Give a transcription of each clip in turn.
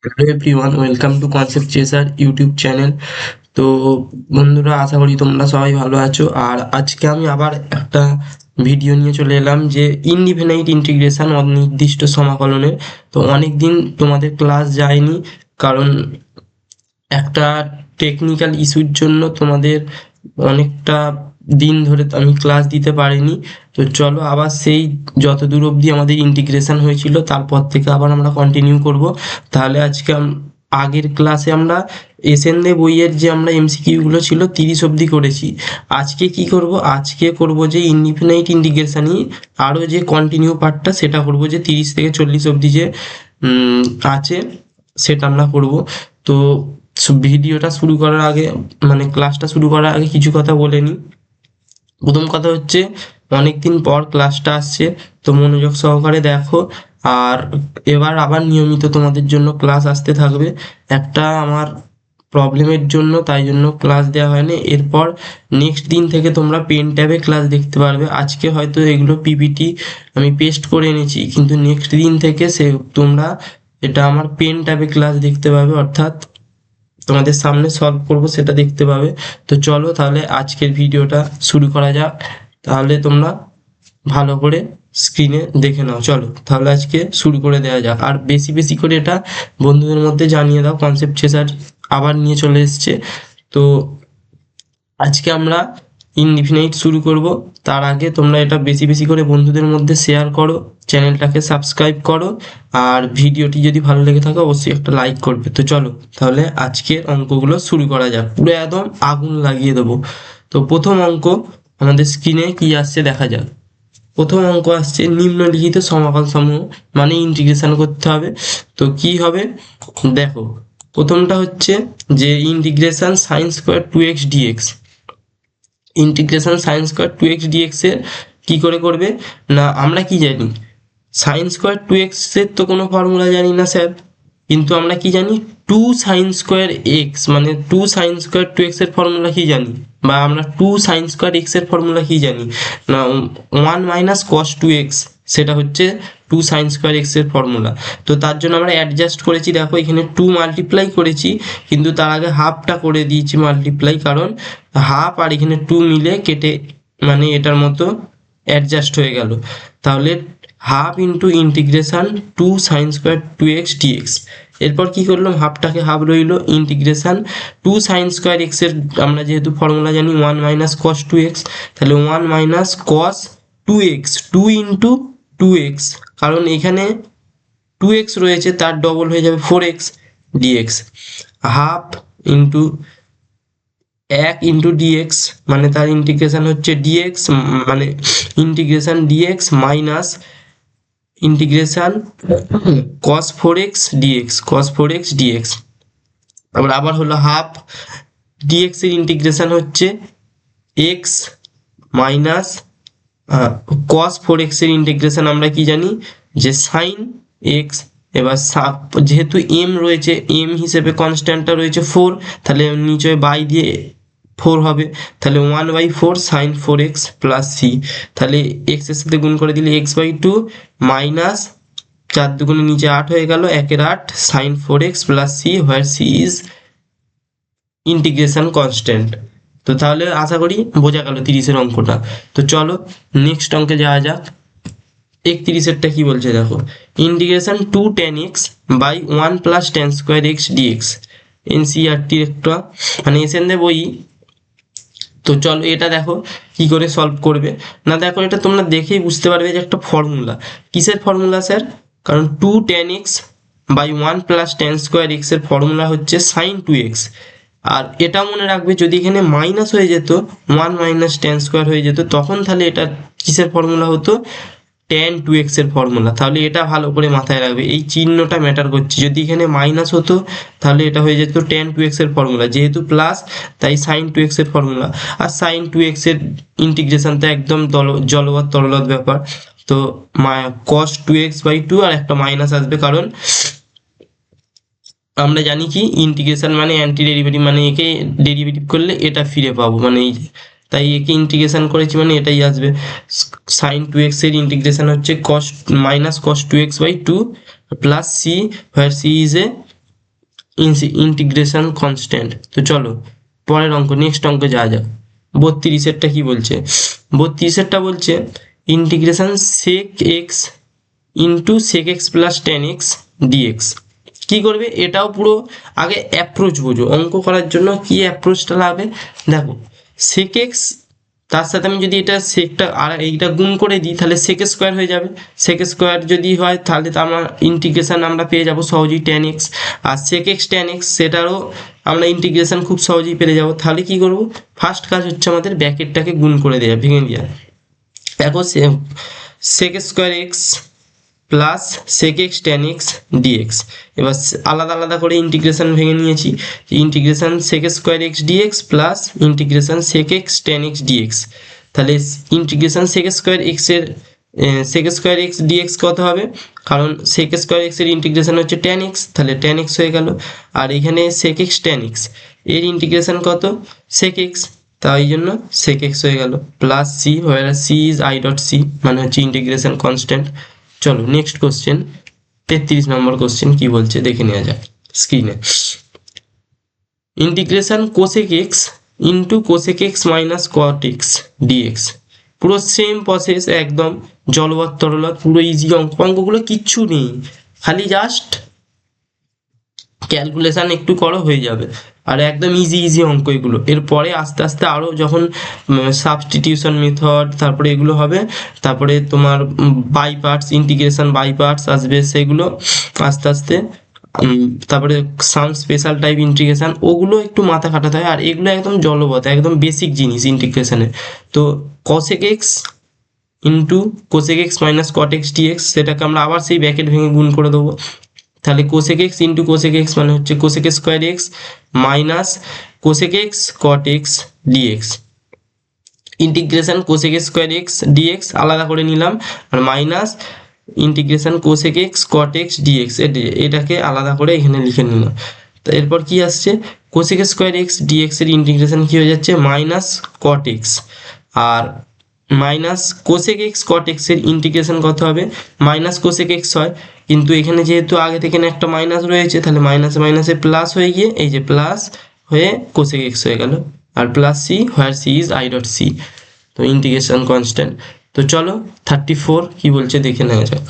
Hello everyone, welcome to concept chaser YouTube channel. তো বন্ধুরা, আশা করি তোমরা সবাই ভালো আছো। আর আজকে আমি আবার একটা ভিডিও নিয়ে চলে এলাম যে ইনডিফিনাইট ইন্টিগ্রেশন, অনির্দিষ্ট সমাকলনের। তো অনেক দিন তোমাদের ক্লাস যায়নি, কারণ একটা টেকনিক্যাল ইস্যুর জন্য তোমাদের অনেকটা দিন ধরে আমি ক্লাস দিতে পারিনি। তো চলো আবার সেই যতদূর অবধি আমাদের ইন্টিগ্রেশন হয়েছিল তারপর থেকে আবার আমরা কন্টিনিউ করব। তাহলে আজকে আগের ক্লাসে আমরা এসএনএ বইয়ের যে আমরা এমসিকিউগুলো ছিল 30 অবধি করেছি। আজকে কি করব, আজকে করব যে ইনডিফিনাইট ইন্টিগ্রেশনই আরও যে কন্টিনিউ পার্টটা সেটা করব, যে 30 থেকে 40 অবধি যে আছে সেটা আমরা করব। তো ভিডিওটা শুরু করার আগে, মানে ক্লাসটা শুরু করার আগে কিছু কথা বলে নিই। প্রথম কথা হচ্ছে, অনেকদিন পর ক্লাসটা আসছে, তো মনোযোগ সহকারে দেখো। আর এবার আবার নিয়মিত তোমাদের জন্য ক্লাস আসতে থাকবে। একটা আমার প্রবলেমের জন্য, তাই জন্য ক্লাস দেওয়া হয়নি। এরপর নেক্সট দিন থেকে তোমরা পেন ট্যাবে ক্লাস দেখতে পারবে। আজকে হয়তো এগুলো পিপিটি আমি পেস্ট করে এনেছি, কিন্তু নেক্সট দিন থেকে তোমরা এটা আমার পেন ট্যাবে ক্লাস দেখতে পাবে, অর্থাৎ তোমাদের সামনে সলভ করব সেটা দেখতে পাবে। তো চলো তাহলে আজকের ভিডিওটা শুরু করা যাক। তাহলে তোমরা ভালো করে স্ক্রিনে দেখে নাও। চলো তাহলে আজকে শুরু করে দেওয়া যাক। আর বেশি বেশি করে এটা বন্ধুদের মধ্যে জানিয়ে দাও, কনসেপ্ট চেসার আবার নিয়ে চলে এসছে। তো আজকে আমরা ইনডিফিনাইট শুরু করব। তার আগে তোমরা এটা বেশি বেশি করে বন্ধুদের মধ্যে শেয়ার করো, চ্যানেলটাকে সাবস্ক্রাইব করো, আর ভিডিওটি যদি ভালো লেগে থাকে অবশ্যই একটা লাইক করবে। তো চলো তাহলে আজকের অঙ্কগুলো শুরু করা যাক, পুরো একদম আগুন লাগিয়ে দেবো। তো প্রথম অঙ্ক আমাদের স্ক্রিনে কি আসছে দেখা যাক। প্রথম অঙ্ক আসছে নিম্নলিখিত সমাকল সমূহ, মানে ইন্টিগ্রেশন করতে হবে। তো কি হবে দেখো, প্রথমটা হচ্ছে যে integration sine square 2x dx। Integration sine square 2x dx এর কি করে করবে না, আমরা কি জানি সাইন স্কোয়ার 2x এর তো কোনো ফর্মুলা জানি না স্যার, কিন্তু আমরা কি জানি 2 সাইন স্কোয়ার এক্স, মানে 2 সাইন স্কোয়ার 2x এর ফর্মুলা কি জানি, বা আমরা 2 সাইন স্কোয়ার এক্স এর ফর্মুলা কি জানি না 1 মাইনাস কস 2x, সেটা হচ্ছে 2 সাইন স্কোয়ার এক্স এর ফর্মুলা। তো তার জন্য আমরা অ্যাডজাস্ট করেছি, দেখো এখানে 2 মাল্টিপ্লাই করেছি, কিন্তু তার আগে হাফটা করে দিয়েছি মাল্টিপ্লাই, কারণ হাফ আর এখানে 2 মিলে কেটে মানে এটার মতো অ্যাডজাস্ট হয়ে গেল। তাহলে half into integration 2 sine square 2x dx। এরপর কি করলাম, হাফটাকে হাফ রইল, ইন্টিগ্রেশন 2 সাইন স্কোয়ার এক্স এর আমরা যেহেতু ফর্মুলা জানি 1 মাইনাস কস 2x, তাহলে 1 মাইনাস কস 2x, 2 ইন্টু 2x, কারণ এখানে 2x রয়েছে, তার ডবল হয়ে যাবে 4x dx। Half into 1 into d x, মানে তার ইন্টিগ্রেশন হচ্ছে ডিএক্স, মানে integration d x minus integration cos 4x d x, cos 4x d x. তারপর আবার হলো হাফ, ডিএক্স এর ইন্টিগ্রেশন হচ্ছে এক্স মাইনাস কস 4x এর ইন্টিগ্রেশন আমরা কি জানি যে সাইন এক্স। এবার যেহেতু এম রয়েছে, এম হিসেবে কনস্ট্যান্টটা রয়েছে 4, তাহলে নিচে বাই দিয়ে 4 হবে, তাহলে 1/4 সাইন 4x প্লাস সি। তাহলে এক্স এর সাথে গুণ করে দিলে x/2 মাইনাস 4 দুগুণে নিচে 8 হয়ে গেল, 1 8 sine 4x plus C, where C is integration constant. তো তাহলে আশা করি বোঝা গেল 30-এর অঙ্কটা। তো চলো নেক্সট অঙ্কে যাওয়া যাক। 31-এরটা কি বলছে দেখো, integration 2 tan x by 1 plus tan square x dx। এনসিইআরটির একটা মানে এসএনএ বই। তো চলো এটা দেখো কি করে সলভ করবে না, দেখো এটা তোমরা দেখেই বুঝতে পারবে যে একটা ফর্মুলা। কিসের ফর্মুলা স্যার, কারণ 2 tan x by 1 plus tan square x এর ফর্মুলা হচ্ছে সাইন 2x। আর এটা মনে রাখবে, যদি এখানে মাইনাস হয়ে যেত 1 মাইনাস tan স্কোয়ার হয়ে যেত, তখন তাহলে এটা কিসের ফর্মুলা হতো, tan 2x এর ফর্মুলা। তাহলে এটা ভালো করে মাথায় রাখবে, এই চিহ্নটা ম্যাটার করছে। যদি এখানে মাইনাস হতো তাহলে এটা হয়ে যেত tan 2x এর ফর্মুলা, যেহেতু প্লাস তাই sin 2x এর ফর্মুলা। আর sin 2x এর ইন্টিগ্রেশন তো একদম জলবৎ তরলত ব্যাপার। তো cos 2x/2 আর একটা মাইনাস আসবে, কারণ আমরা জানি কি ইন্টিগ্রেশন মানে অ্যান্টি ডেরিভেটিভ, মানে একে ডেরিভেটিভ করলে এটা ফিরে পাবো, মানে এই তাই একে ইন্টিগ্রেশন করেছি মানে এটাই আসবে। সাইন 2x এর ইন্টিগ্রেশন হচ্ছে cos minus cos 2x/2 plus C, where C is a integration constant. তো চলো পরের অঙ্ক, নেক্সট অঙ্ক যাওয়া যাক। 32-এরটা কি বলছে? 32-এরটা বলছে integration sec x into sec x plus ten x d x. কী করবে? এটাও পুরো আগে অ্যাপ্রোচ বোঝো। অঙ্ক করার জন্য কি অ্যাপ্রোচটা লাগবে দেখো। সেক এক্স তার সাথে আমি যদি এটা সেকটা আর এইটা গুণ করে দিই তাহলে সেক স্কোয়ার হয়ে যাবে। সেক স্কোয়ার যদি হয় তাহলে তো আমরা ইন্টিগ্রেশন আমরা পেয়ে যাবো সহজেই টেন এক্স। আর সেক এক্স টেন এক্স সেটারও আমরা ইন্টিগ্রেশন খুব সহজেই পেয়ে যাবো। তাহলে কি করবো? ফার্স্ট কাজ হচ্ছে আমাদের ব্র্যাকেটটাকে গুণ করে দেওয়া, ভেঙে দেওয়া। দেখো sec square x plus sec x tan x dx. এবার আলাদা আলাদা করে ইন্টিগ্রেশন ভেঙে নিয়েছি। Integration sec square x dx plus integration sec x tan x dx. তাহলে ইন্টিগ্রেশন সেক স্কোয়ার এক্সের সেক স্কোয়ার এক্স ডিএক্স কত হবে? কারণ সেক স্কোয়ার এক্সের ইন্টিগ্রেশন হচ্ছে টেন এক্স, তাহলে টেন এক্স হয়ে গেল। আর এখানে সেক এক্স টেন এক্স এর ইন্টিগ্রেশন কত? সেক এক্স, তাই জন্য সেক এক্স হয়ে গেল plus C, where C is I dot C, মানে হচ্ছে ইন্টিগ্রেশন কনস্ট্যান্ট। চলো নেক্সট কোশ্চেন, 33 নম্বর কোশ্চেন কি বলছে দেখে নেওয়া যাক স্ক্রিনে। Integration cosec x into cosec x minus cot x dx. পুরো সেম প্রসেস, একদম জলবৎ তরলত, পুরো ইজি অঙ্ক। অঙ্কগুলো কিচ্ছু নেই, খালি জাস্ট ক্যালকুলেশান একটু করো হয়ে যাবে। আর একদম ইজি ইজি অঙ্ক এগুলো। এরপরে আস্তে আস্তে আরও যখন সাবস্টিটিউশন মেথড তারপরে এগুলো হবে, তারপরে তোমার by parts integration by parts আসবে, সেগুলো আস্তে আস্তে তারপরে সাম স্পেশাল টাইপ ইন্টিগ্রেশন, ওগুলো একটু মাথা খাটাতে হয়। আর এগুলো একদম জলবৎ, একদম বেসিক জিনিস ইন্টিগ্রেশনের। তো cosec x into cosec x minus cot x dx, সেটাকে আমরা আবার সেই ব্র্যাকেট ভেঙে গুণ করে দেবো। তাহলে cosec x into cosec x মানে হচ্ছে cosec square x minus cosec x cot x d x. Integration cosec square x d x আলাদা করে নিলাম, আর minus integration cosec x cot x d x এটাকে আলাদা করে এখানে লিখে নিলাম। তো এরপর কি আসছে? কোসেক স্কোয়ার এক্স ডিএক্স এর ইন্টিগ্রেশন কি হয়ে যাচ্ছে? মাইনাস কট এক্স, আর minus cosec x cot x এর ইন্টিগ্রেশন কত হবে? মাইনাস কোসেক এক্স হয়, কিন্তু এখানে যেহেতু আগে থেকে একটা মাইনাস রয়েছে তাহলে মাইনাসে মাইনাসে প্লাস হয়ে গিয়ে এই যে প্লাস হয়ে কোসেক এক্স হয়ে গেল, আর plus C, where C is I dot C. তো ইন্টিগ্রেশন কনস্ট্যান্ট। তো চলো 34 কি বলছে দেখে নেওয়া যায়।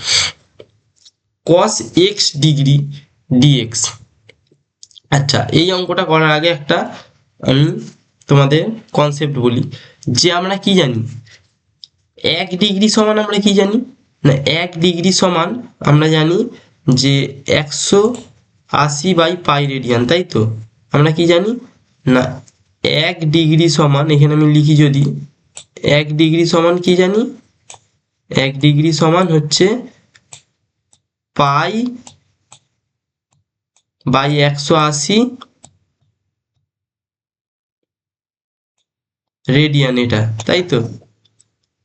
Cos x degree d x. আচ্ছা, এই অঙ্কটা করার আগে একটা আমি তোমাদের কনসেপ্ট বলি, যে আমরা কি জানি 1 ডিগ্রি সমান, আমরা কি জানি না 1 ডিগ্রি সমান আমরা জানি যে 180/পাই রেডিয়ান, তাই তো? আমরা কি জানি না 1 ডিগ্রি সমান, এখানে আমি লিখি যদি 1 ডিগ্রি সমান কি জানি? 1 ডিগ্রি সমান হচ্ছে পাই বাই 180 রেডিয়ান, এটা তাই তো?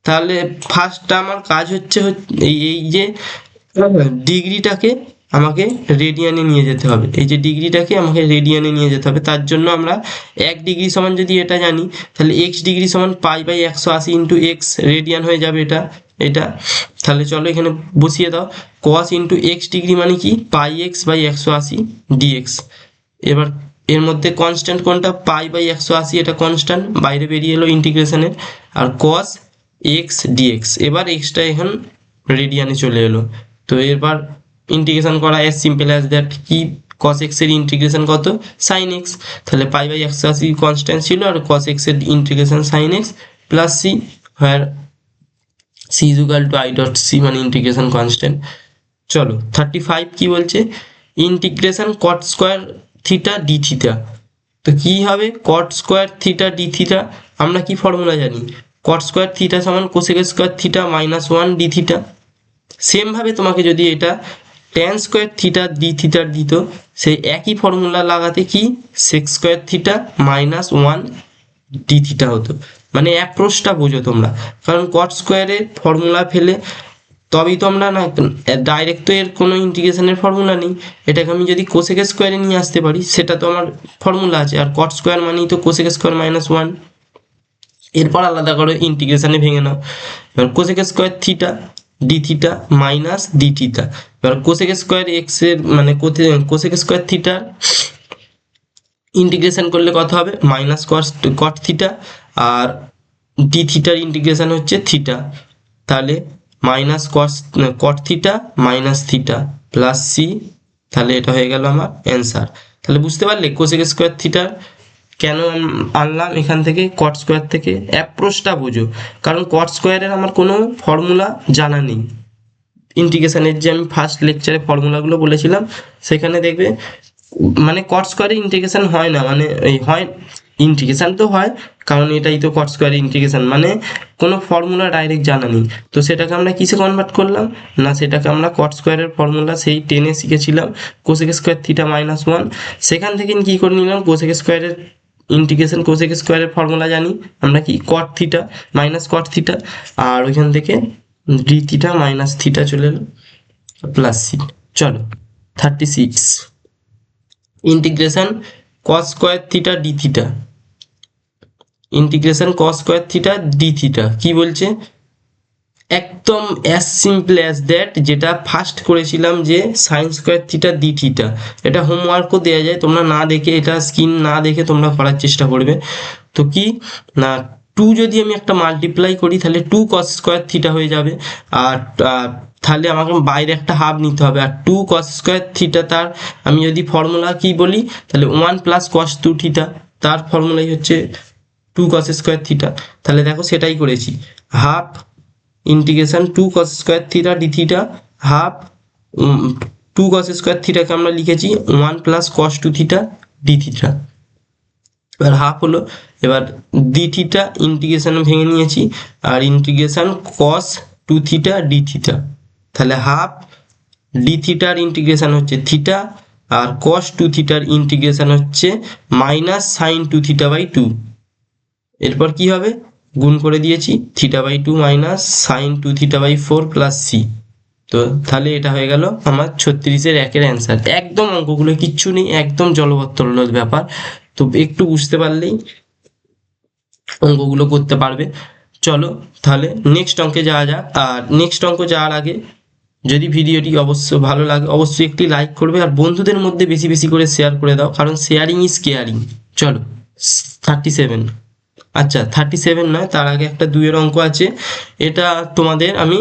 তাহলে ফার্স্ট আমার কাজ হচ্ছে এই এই যে ডিগ্রিটাকে আমাকে রেডিয়ানে নিয়ে যেতে হবে। এই যে ডিগ্রিটাকে আমাকে রেডিয়ানে নিয়ে যেতে হবে। তার জন্য আমরা 1 ডিগ্রি সমান যদি এটা জানি তাহলে এক্স ডিগ্রি সমান pi by 180 into x radian হয়ে যাবে এটা এটা। তাহলে চলো এখানে বসিয়ে দাও, কস ইন্টু এক্স ডিগ্রি মানে কি? পাই এক্স বাই 180 ডিএক্স। এবার এর মধ্যে কনস্ট্যান্ট কোনটা? পাই বাই 180, এটা কনস্ট্যান্ট, বাইরে বেরিয়ে এলো ইন্টিগ্রেশনের। আর কস এক্স ডিএক্স, এবার এক্সটা এখন রেডিয়ানে চলে এলো। তো এবার ইন্টিগ্রেশন করা অ্যাজ সিম্পল অ্যাজ দ্যাট। কি? কস এক্স এর ইন্টিগ্রেশন কত? Sine x. তাহলে পাই বাই 180 কনস্ট্যান্ট ছিল, আর কস এক্স এর integration sine x plus C, where C is equal to I dot C, মানে ইন্টিগ্রেশন কনস্ট্যান্ট। চলো 35 কি বলছে? Integration cot square theta d theta. তো কি হবে? Cot square theta d theta, আমরা কি ফর্মুলা জানি? কট স্কোয়ার থিটা সমান cosec square theta minus 1 d theta. সেমভাবে তোমাকে যদি এটা ট্যান স্কোয়ার থিটা ডি থিটার দিত, সেই একই ফর্মুলা লাগাতে কি sec square theta minus 1 d theta হতো। মানে অ্যাপ্রোচটা বোঝো তোমরা, কারণ কট স্কোয়ারের ফর্মুলা ফেলে তবেই তো আমরা, না ডাইরেক্ট তো এর কোনো ইন্টিগ্রেশনের ফর্মুলা নেই। এটাকে আমি যদি কোসেক স্কোয়ারে নিয়ে আসতে পারি সেটা তো আমার ফর্মুলা আছে। আর কট স্কোয়ার মানেই তো কোসেক স্কোয়ার মাইনাস 1। এরপর আলাদা করে ইন্টিগ্রেশনে ভেঙে নাও। এবার cosec square theta d theta minus d theta. এবার কোসেক স্কোয়ার এক্স এর মানে কোসেক স্কোয়ার থিটার ইন্টিগ্রেশন করলে কত হবে মাইনাস কট থিটা, আর ডি থিটার ইন্টিগ্রেশন হচ্ছে থিটা, তাহলে minus cot theta minus theta plus C, তাহলে এটা হয়ে গেল আমার অ্যান্সার। তাহলে বুঝতে পারলে কোসেক স্কোয়ার থিটার কেন আনলাম এখান থেকে কট স্কোয়ার থেকে, অ্যাপ্রোচটা বোঝো, কারণ কট স্কোয়ারের আমার কোনো ফর্মুলা জানা নেই। ইন্টিগ্রেশনের যে আমি ফার্স্ট লেকচারে ফর্মুলাগুলো বলেছিলাম সেখানে দেখবে মানে কট স্কোয়ারে ইন্টিগ্রেশন হয় না, মানে এই হয় ইন্টিগ্রেশন তো হয়, কারণ এটাই তো কট স্কোয়ারে ইন্টিগ্রেশন, মানে কোনো ফর্মুলা ডাইরেক্ট জানা নেই। তো সেটাকে আমরা কিসে কনভার্ট করলাম না, সেটাকে আমরা কট স্কোয়ারের ফর্মুলা সেই 10-এ শিখেছিলাম কোসেক স্কোয়ার থিটা মাইনাস 1, সেখান থেকে কী করে নিলাম কোসেক স্কোয়ারের ইন্টিগ্রেশন, কোসেক স্কোয়ারের ফর্মুলা জানি আমরা কি cot theta minus cot theta, আর ওইখান থেকে ডি থিটা মাইনাস থিটা চলে এলো প্লাস সি। চলো 36 integration cos square theta d theta, integration cos square theta d theta কি বলছে, একদম অ্যাজ সিম্পল অ্যাজ দ্যাট, যেটা ফার্স্ট করেছিলাম যে sine square theta d theta, এটা হোমওয়ার্কও দেওয়া যায়, তোমরা না দেখে এটা স্ক্রিন না দেখে তোমরা করার চেষ্টা করবে। তো কি না 2 যদি আমি একটা মাল্টিপ্লাই করি তাহলে 2 কস স্কোয়ার থিটা হয়ে যাবে, আর তাহলে আমাকে বাইরে একটা হাফ নিতে হবে, আর 2 কস স্কোয়ার থিটা তার আমি যদি ফর্মুলা কি বলি তাহলে 1 প্লাস কস 2 থিটা, তার ফর্মুলাই হচ্ছে 2 কস স্কোয়ার থিটা। তাহলে দেখো সেটাই করেছি, half integration 2 cos square theta d theta, half 2 cos square থিটাকে আমরা লিখেছি 1 plus cos 2 theta d theta, এবার হাফ হলো, এবার ডি থিটা ইন্টিগ্রেশন ভেঙে নিয়েছি, আর integration cos 2 theta d theta, তাহলে হাফ ডি থিটার ইন্টিগ্রেশন হচ্ছে থিটা, আর কস 2 থিটার ইন্টিগ্রেশন হচ্ছে মাইনাস সাইন 2 থিটা বাই 2, এরপর কি হবে গুণ করে দিয়েছি theta by 2 minus sine 2 theta by 4 plus C. তো তাহলে এটা হয়ে গেল আমার 36-এর 1-এর অ্যান্সার। একদম অঙ্কগুলো কিচ্ছু নেই, একদম জলবত্তল ব্যাপার, তো একটু বুঝতে পারলেই অঙ্কগুলো করতে পারবে। চলো তাহলে নেক্সট অঙ্কে যাওয়া যাক, আর নেক্সট অঙ্ক যাওয়ার আগে যদি ভিডিওটি অবশ্য ভালো লাগে অবশ্যই একটি লাইক করবে, আর বন্ধুদের মধ্যে বেশি বেশি করে শেয়ার করে দাও, কারণ শেয়ারিং ইজ কেয়ারিং। চলো 37, আচ্ছা 37 নয়, তার আগে একটা 2-এর অঙ্ক আছে, এটা তোমাদের আমি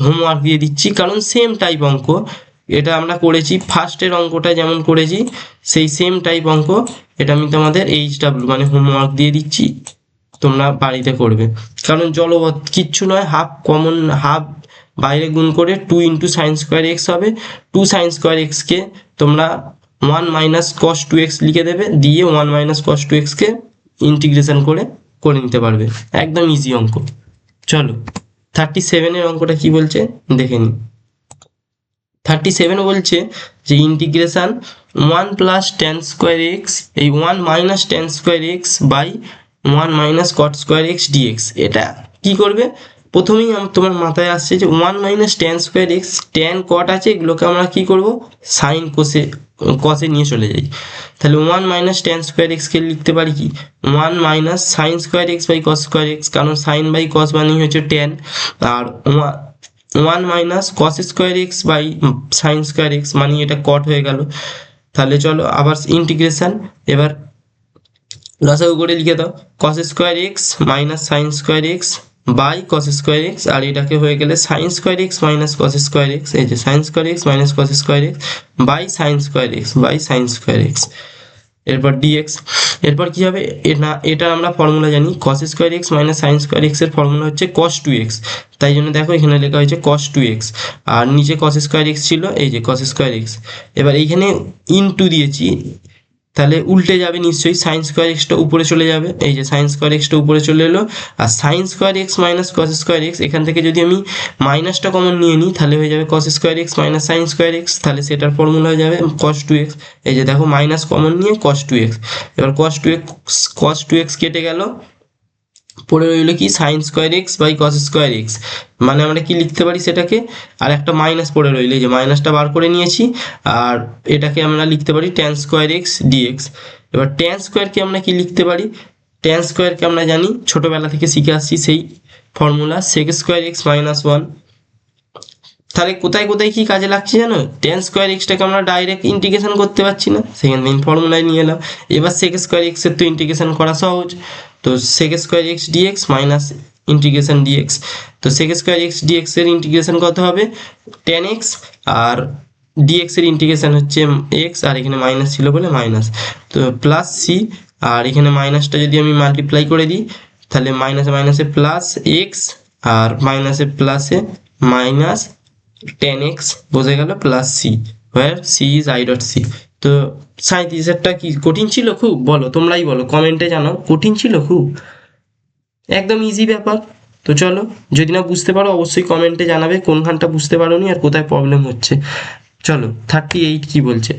হোমওয়ার্ক দিয়ে দিচ্ছি, কারণ সেম টাইপ অঙ্ক, এটা আমরা করেছি ফার্স্টের অঙ্কটা যেমন করেছি সেই সেম টাইপ অঙ্ক, এটা আমি তোমাদের HW মানে হোমওয়ার্ক দিয়ে দিচ্ছি, তোমরা বাড়িতে করবে, কারণ জলবৎ কিচ্ছু নয়, হাফ কমন, হাফ বাইরে গুণ করে 2 ইন্টু সাইন স্কোয়ার এক্স হবে, 2 সাইন স্কোয়ার এক্সকে তোমরা 1 মাইনাস কস 2x লিখে দেবে, দিয়ে 1 মাইনাস কস 2xকে ইন্টিগ্রেশন করে নিতে পারবে, একদম ইজি অঙ্ক। চলো 37-এর অঙ্কটা কি বলছে দেখে নিই। 37 বলছে যে integration 1 plus tan square x, এই 1 minus tan square x by 1 minus cot square x dx, এটা কি করবে প্রথমেই তোমার মাথায় আসছে যে 1 minus tan square x, tan cot আছে এগুলোকে আমরা কি করব সাইন কসে নিয়ে চলে যাই, তাহলে 1 মাইনাস ট্যান স্কোয়ার এক্সকে লিখতে পারি কি 1 minus sine square x by cos square x, কারণ সাইন বাই কস মানে হচ্ছে ট্যান, আর 1 minus cos square x by sine square x মানে এটা কট হয়ে গেল। তাহলে চলো আবার ইন্টিগ্রেশন, এবার লসাগু করে লিখে দাও cos square x minus sine square x by cos square x, আর এটাকে হয়ে গেলে sine square x minus cos square x, এই যে sine square x minus cos square x by sine square x by sine square x, এরপর d x, এরপর কি হবে এটা আমরা ফর্মুলা জানি cos square x minus sine square x এর ফর্মুলা হচ্ছে কস 2x, তাই জন্য দেখো এখানে লেখা হয়েছে কস 2x, আর নিচে কস স্কোয়ার এক্স ছিল, এই যে কস স্কোয়ার এক্স, এবার এইখানে ইনটু দিয়েছি তাহলে উল্টে যাবে নিশ্চয়ই, সাইন স্কোয়ার এক্সটা উপরে চলে যাবে, এই যে সাইন স্কোয়ার এক্সটা উপরে চলে এলো, আর sine square x minus cos square x, এখান থেকে যদি আমি মাইনাসটা কমন নিয়ে নিই তাহলে হয়ে যাবে কস square x minus sine square x, তাহলে সেটার ফর্মুলা হয়ে যাবে কস 2x, এই যে দেখো মাইনাস কমন নিয়ে কস 2x, এবার কস 2x কেটে গেল, পড়ে রইল কি sine square x by cos square x, মানে আমরা কি লিখতে পারি সেটাকে, আর একটা মাইনাস পড়ে রইল, এই যে মাইনাসটা বার করে নিয়েছি, আর এটাকে আমরা লিখতে পারি ট্যান স্কোয়ার এক্স ডিএক্স। এবার ট্যান স্কোয়ারকে আমরা কি লিখতে পারি, ট্যান স্কোয়ারকে আমরা জানি ছোটোবেলা থেকে শিখে আসছি সেই formula sec square x minus 1, তাহলে কোথায় কোথায় কি কাজে লাগছে জানো, টেন স্কোয়ার এক্সটাকে আমরা ডাইরেক্ট ইন্টিগ্রেশন করতে পারছি না, সেখান থেকে ফর্মুলায় নিয়ে এলাম। এবার সেক স্কোয়ার এক্সের তো ইন্টিগ্রেশন করা সহজ, তো sec square x dx minus integration dx. তো সেক স্কোয়ার এক্স ডিএক্স এর ইন্টিগ্রেশন কত হবে, টেন এক্স, আর ডিএক্স এর ইন্টিগ্রেশন হচ্ছে এক্স, আর এখানে মাইনাস ছিল বলে মাইনাস, তো প্লাস সি, আর এখানে মাইনাসটা যদি আমি মাল্টিপ্লাই করে দিই তাহলে মাইনাসে মাইনাসে প্লাস এক্স, আর মাইনাসে প্লাসে মাইনাস টেন এক্স বোঝা গেল, plus C, where C is I dot C. তো 37-এরটা কি কঠিন ছিল খুব, বলো তোমরাই বলো, কমেন্টে জানাও কঠিন ছিল খুব, একদম ইজি ব্যাপার। তো চলো, যদি না বুঝতে পারো অবশ্যই কমেন্টে জানাবে কোনখানটা বুঝতে পারোনি আর কোথায় প্রবলেম হচ্ছে। চলো 38 কি বলছে,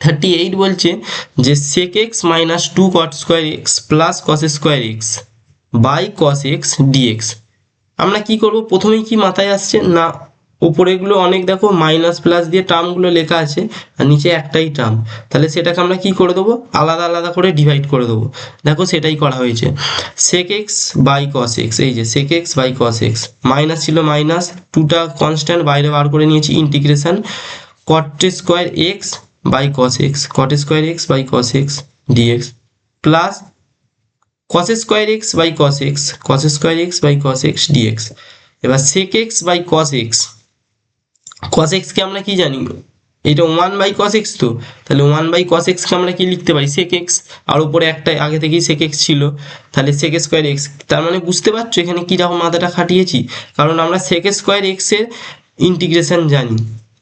38 বলছে যে sec x minus two cot square x plus cos square x by cos x dx. আমরা কি করব, প্রথমেই কি মাথায় আসছে না, ওপরেগুলো অনেক দেখো মাইনাস প্লাস দিয়ে টার্মগুলো লেখা আছে আর নিচে একটাই টার্ম, তাহলে সেটাকে আমরা কি করে দেবো, আলাদা আলাদা করে ডিভাইড করে দেবো। দেখো সেটাই করা হয়েছে, sec x by cos x, এই যে sec x by cos x, minus ছিল মাইনাস, টুটা কনস্ট্যান্ট বাইরে বার করে নিয়েছি, integration cot square x by cos x, cot square x by cos x dx, plus cos square x by cos x, cos square x by cos x dx. এবার sec x by cos x, cos x কে আমরা কি জানি, এটা 1 by cos x, তো তাহলে 1 by cos x কে আমরা কি লিখতে পারি sec x, আর উপরে একটা আগে থেকেই sec x ছিল, তাহলে sec স্কোয়ার x। তার মানে বুঝতে পারছো এখানে কি রকম মাথাটা খাটিয়েছি, কারণ আমরা sec স্কোয়ার x এর ইন্টিগ্রেশন জানি,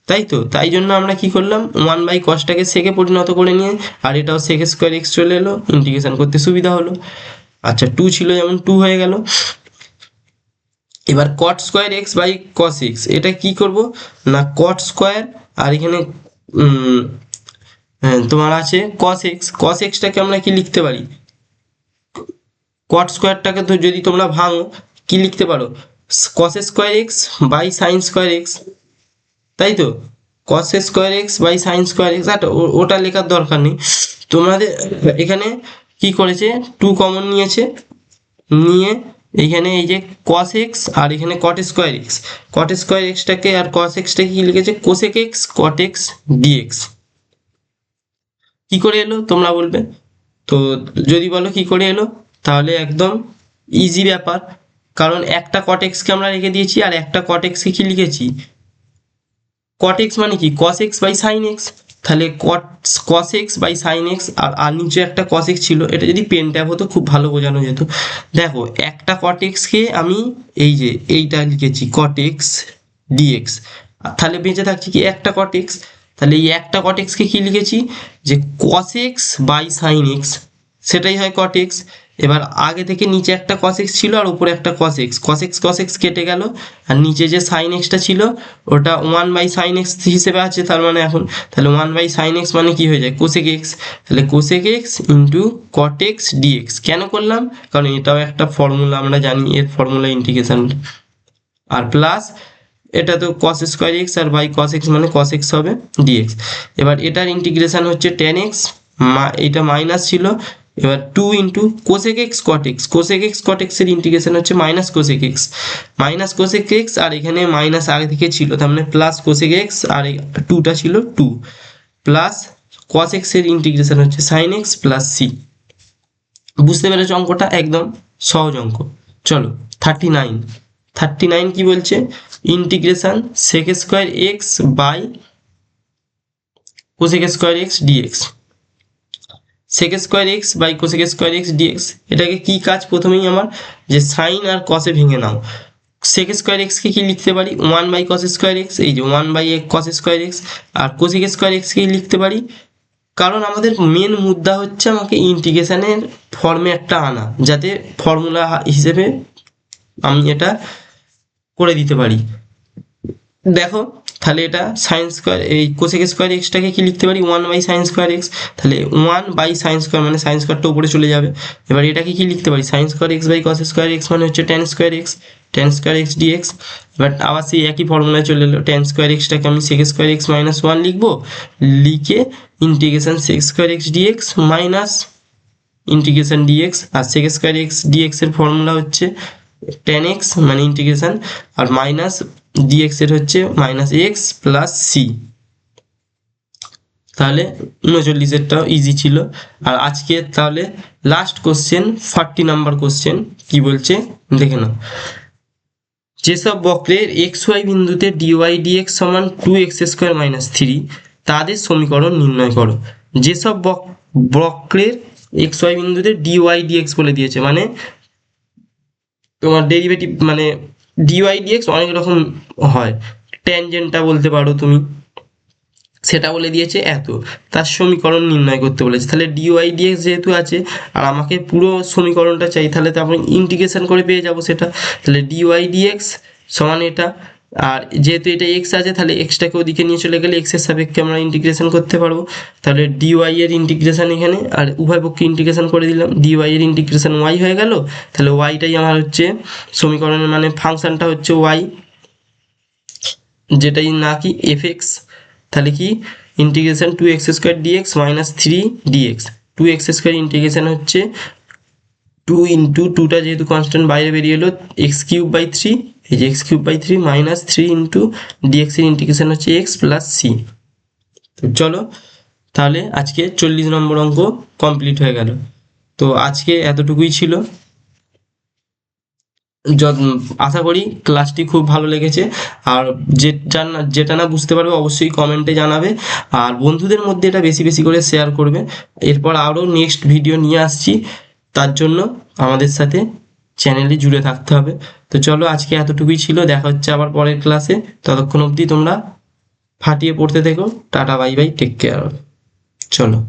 তাই তো, তাই জন্য আমরা কি করলাম 1 বাই কসটাকে সেকে পরিণত করে নিয়ে, আর এটাও sec স্কোয়ার x চলে এলো, ইন্টিগ্রেশন করতে সুবিধা হলো। আচ্ছা 2 ছিল যেমন 2 হয়ে গেল। এবার cot square x by cos x, এটা কি করব না, কট স্কোয়ার, আর এখানে তোমার আছে কস এক্স, কস এক্সটাকে আমরা কি লিখতে পারি, কট স্কোয়ারটাকে তো যদি তোমরা ভাঙো কি লিখতে পারো, cos square x by sine square x, তাই তো, cos square x by sine square x, ওটা লেখার দরকার নেই। তোমাদের এখানে কি করেছে, 2 কমন নিয়েছে, নিয়ে এইখানে এই যে cos x আর এখানে cot square x, cot square এক্সটাকে আর cos এক্সটাকে কি লিখেছে cosec x cot x dx। কি করে এলো তোমরা বলবে, তো যদি বলো কি করে এলো তাহলে একদম ইজি ব্যাপার, কারণ একটা cot x কে আমরা রেখে দিয়েছি আর একটা cot x কে কি লিখেছি, cot x মানে কি cos x by sin x, তাহলে cos x by sin x, আর নিচে একটা cos x ছিল, এটা যদি পেন ট্যাব হতো খুব ভালো বোঝানো যেত। দেখো একটা cot x কে আমি এই যে এইটা লিখেছি cot x dx, তাহলে বেঁচে থাকছে কি একটা cot x, তাহলে এই একটা cot x কে কি লিখেছি যে cos x by sin x, সেটাই হয় cot x। এবার আগে থেকে নিচে একটা cos x ছিল আর উপরে একটা cos x, cos x কেটে গেল, আর নিচে যে sin x টা ছিল ওটা 1 বাই sin x হিসেবে আছে, তার মানে এখন তাহলে 1 বাই sin x মানে কি হয়ে যায় cosec x, তাহলে cosec x into cot x dx। কেন করলাম, কারণ এটাও একটা ফর্মুলা আমরা জানি, এর ফর্মুলা ইন্টিগ্রেশন, আর প্লাস এটা তো cos স্কোয়ার এক্স আর বাই cos x মানে cos x হবে dx। এবার এটার ইন্টিগ্রেশন হচ্ছে tan x, এটা মাইনাস ছিল, এবার 2 into cosec x cot x, cosec x cot x এর ইন্টিগ্রেশন হচ্ছে minus cosec x, minus cosec x, আর এখানে মাইনাস আগে থেকে ছিল তার মানে প্লাস cosec x, আর 2টা ছিল 2, প্লাস cos x এর ইন্টিগ্রেশন হচ্ছে sin x প্লাস c। বুঝতে পেরেছো অঙ্কটা, একদম সহজ অঙ্ক। চলো 39 কি বলছে, integration sec square x by cosec square x d x, sec square x by cosec square x d x. এটাকে কি কাজ, প্রথমেই আমার যে সাইন আর কসে ভেঙে নাও, sec স্কোয়ার এক্স কে কি লিখতে পারি 1 বাই cos স্কোয়ার এক্স, এই যে 1 বাই cos স্কোয়ার এক্স, আর cosec স্কোয়ার এক্স কে লিখতে পারি, কারণ আমাদের মেন মুদ্রা হচ্ছে আমাকে ইন্টিগ্রেশনের ফর্মে একটা আনা, যাতে ফর্মুলা হিসেবে আমি এটা করে দিতে পারি। দেখো তাহলে এটা সাইন স্কোয়ার, এই কোসেক স্কোয়ার এক্সটাকে কি লিখতে পারি 1 বাই সাইন স্কোয়ার এক্স, তাহলে 1 বাই সাইন স্কোয়ার মানে সাইন স্কোয়ারটা উপরে চলে যাবে। এবার এটাকে কি লিখতে পারি sine square x by cos square x মানে হচ্ছে ট্যান স্কোয়ার এক্স ডিএক্স। এবার আবার সেই একই ফর্মুলায় চলে এলো, ট্যান স্কোয়ার এক্সটাকে আমি সেক স্কোয়ার এক্স মাইনাস 1 লিখবো, লিখে integration sec square x dx minus integration d x, আর সেক স্কোয়ার এক্স ডিএক্স এর ফর্মুলা হচ্ছে ট্যান এক্স মানে ইন্টিগ্রেশন, আর মাইনাস ডিএক্স এর হচ্ছে মাইনাস এক্স প্লাস সি। তাহলে 39-এরটাও ইজি ছিল। আর আজকে তাহলে লাস্ট কোশ্চেন 40 নাম্বার কোশ্চেন কি বলছে দেখে নাও। যেসব বক্রের এক্স ওয়াই বিন্দুতে ডিওয়াই ডিএক্স সমান 2x² মাইনাস 3 তাদের সমীকরণ নির্ণয় করো। যেসব বক্রের এক্স ওয়াই বিন্দুতে ডিওয়াই ডিএক্স বলে দিয়েছে, মানে তোমার ডেরিভেটিভ মানে ডিওয়াই ডিএক্স অনেক রকম হয়, ট্যানজেন্টটা বলতে পারো তুমি, সেটা বলে দিয়েছে এত, তার সমীকরণ নির্ণয় করতে বলেছে। তাহলে ডিওয়াই ডিএক্স যেহেতু আছে আর আমাকে পুরো সমীকরণটা চাই, তাহলে তো আমরা ইন্টিগ্রেশন করে পেয়ে যাব সেটা। তাহলে ডিওয়াই ডিএক্স সমান এটা, আর যেহেতু এটা এক্স আছে তাহলে এক্সটাকে ওদিকে নিয়ে চলে গেলে এক্সের সাপেক্ষে আমরা ইন্টিগ্রেশন করতে পারবো। তাহলে ডিওয়াই এর ইন্টিগ্রেশন এখানে, আর উভয় পক্ষে ইন্টিগ্রেশন করে দিলাম, ডিওয়াই এর ইন্টিগ্রেশন ওয়াই হয়ে গেল। তাহলে ওয়াইটাই আমার হচ্ছে সমীকরণের মানে ফাংশনটা হচ্ছে ওয়াই, যেটাই নাকি এফ এক্স। তাহলে কি integration 2x² dx minus 3 dx, 2x² integration হচ্ছে 2 ইন্টু 2টা যেহেতু কনস্ট্যান্ট বাইরে বেরিয়ে এলো x³/3, এই যে x³/3 মাইনাস 3 ইন্টু dx এর ইন্টিগ্রেশন হচ্ছে x প্লাস সি। তো চলো তাহলে আজকে 40 নম্বর অঙ্ক কমপ্লিট হয়ে গেল। তো আজকে এতটুকুই ছিল। আশা করি ক্লাসটি খুব ভালো লেগেছে, আর যেটা না বুঝতে পারবে অবশ্যই কমেন্টে জানাবে, আর বন্ধুদের মধ্যে এটা বেশি বেশি করে শেয়ার করবে। এরপর আরও নেক্সট ভিডিও নিয়ে আসছি, তার জন্য আমাদের সাথে চ্যানেলে জুড়ে থাকতে হবে। তো চলো আজকে এতটুকুই ছিল, দেখা হচ্ছে আবার পরের ক্লাসে। ততক্ষণ অবধি তোমরা ফাটিয়ে পড়তে থেকো। Tata bye bye, take care. চলো।